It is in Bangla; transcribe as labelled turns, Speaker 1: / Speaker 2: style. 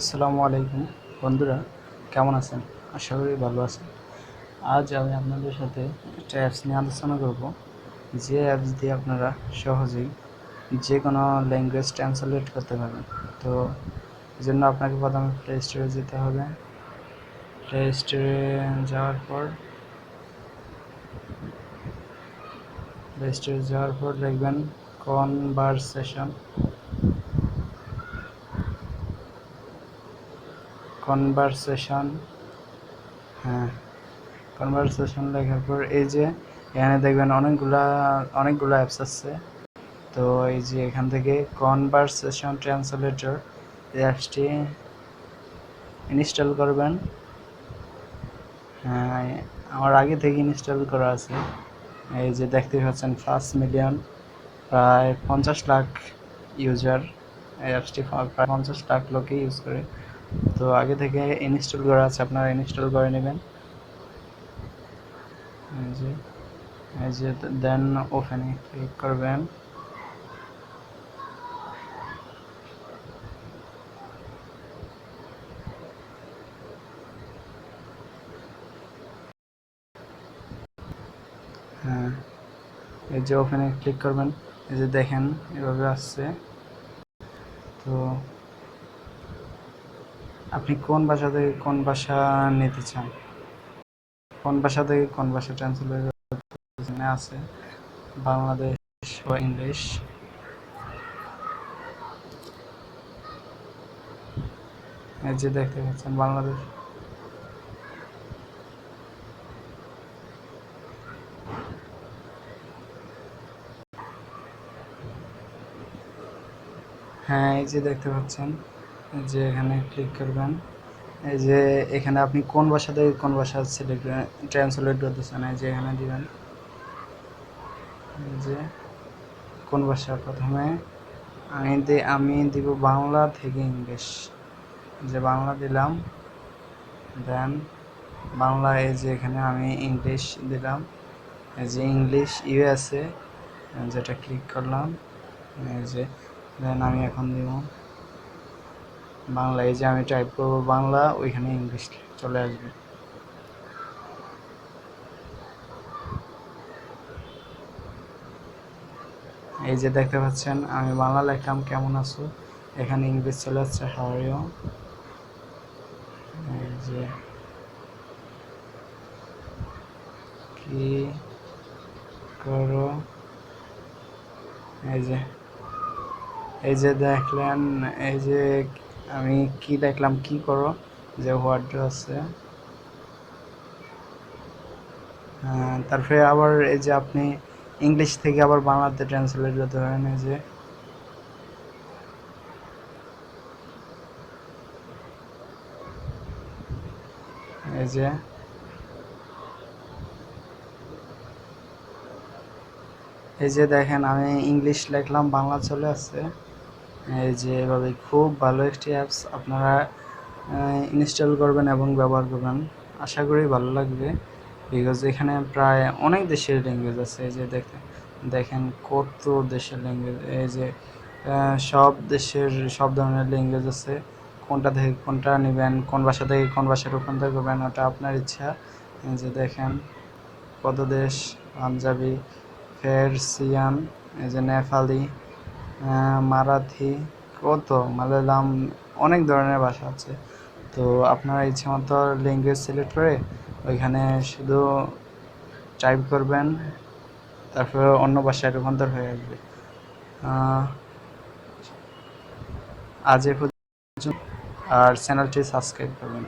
Speaker 1: আসসালামু আলাইকুম বন্ধুরা, কেমন আছেন? আশা করি ভালো আছেন। আজ আমি আপনাদের সাথে একটা অ্যাপস নিয়ে আলোচনা করব, যে অ্যাপস দিয়ে আপনারা সহজেই যে কোনো ল্যাঙ্গুয়েজ ট্রান্সলেট করতে পারবেন। তো এই জন্য আপনাকে প্রথমে প্লে স্টোরে যেতে হবে। প্লে স্টোরে যাওয়ার পর লিখবেন কনভারসেশন। কনভারসেশন হ্যাঁ, কনভারসেশন লেখার পর এই যে এখানে দেখবেন অনেকগুলো অ্যাপস আছে। তো এই যে এখান থেকে কনভারসেশন ট্রান্সলেটর এই অ্যাপসটি ইনস্টল করবেন। হ্যাঁ, আমার আগে থেকে ইনস্টল করা আছে। এই যে দেখতে পাচ্ছেন 5 মিলিয়ন, প্রায় 50 লাখ ইউজার। এই অ্যাপসটি প্রায় 50 লাখ লোকে ইউজ করে। তো আগে থেকে ইনস্টল করা আছে, আপনারা ইনস্টল করে নেবেন। এই যে দেন ওপেনে ক্লিক করবেন। হ্যাঁ, এই যে ওপেনে ক্লিক করবেন। এই যে দেখেন এভাবে আসছে। তো আপনি কোন ভাষা থেকে কোন ভাষা নিতে চান, কোন ভাষা থেকে কোন ভাষা ট্রান্সলেট আছে, বাংলাদেশ বা ইংলিশ। এই যে দেখতে পাচ্ছেন বাংলাদেশ। হ্যাঁ, এই যে দেখতে পাচ্ছেন যে এখানে ক্লিক করবেন। এই যে এখানে আপনি কোন ভাষা থেকে কোন ভাষা সিলেক্ট ট্রান্সলেট করতে চান, এই যে এখানে দিবেন। এই যে কোন ভাষা, প্রথমে আমি দিব বাংলা থেকে ইংলিশ। যে বাংলা দিলাম, দেন বাংলা। এই যে এখানে আমি ইংলিশ দিলাম। এই যে ইংলিশ ইউএসএ, যেটা ক্লিক করলাম। এই যে দেন আমি এখন দিব বাংলা। এই যে আমি টাইপ করব বাংলা, ওইখানে ইংলিশ চলে আসবে। এই যে দেখতে পাচ্ছেন আমি বাংলা লিখলাম কেমন আছো, এখানে ইংলিশ চলে আসছে হাউ আর ইউ। এই যে কি করো, এই যে দেখলেন। এই যে আমি কি দেখলাম, কি করো, যে হোয়াট আছে। তারপরে আবার এই যে আপনি ইংলিশ থেকে আবার বাংলাতে ট্রান্সলেট করতে পারেন। এই যে এই যে এই যে দেখেন আমি ইংলিশ লিখলাম, বাংলা চলে আসছে। এই যে এভাবে খুব ভালো একটি অ্যাপস, আপনারা ইনস্টল করবেন এবং ব্যবহার করবেন। আশা করি ভালো লাগবে, বিকজ এখানে প্রায় অনেক দেশের ল্যাঙ্গুয়েজ আছে। এই যে দেখেন কত দেশের ল্যাঙ্গুয়েজ। এই যে সব দেশের সব ধরনের ল্যাঙ্গুয়েজ আছে। কোনটা থেকে কোনটা নেবেন, কোন ভাষা থেকে কোন ভাষা রূপান্তর করবেন, ওটা আপনার ইচ্ছা। এই যে দেখেন কত দেশ, পাঞ্জাবি, পেরসিয়ান, এই যে নেপালি, মারাঠি, কত মালায়ালাম, অনেক ধরনের ভাষা আছে। তো আপনারা ইচ্ছে মতো ল্যাঙ্গুয়েজ সিলেক্ট করে ওইখানে শুধু টাইপ করবেন, তারপরে অন্য ভাষায় রূপান্তর হয়ে আসবে। আজ এ পর্যন্ত, আর চ্যানেলটি সাবস্ক্রাইব করবেন।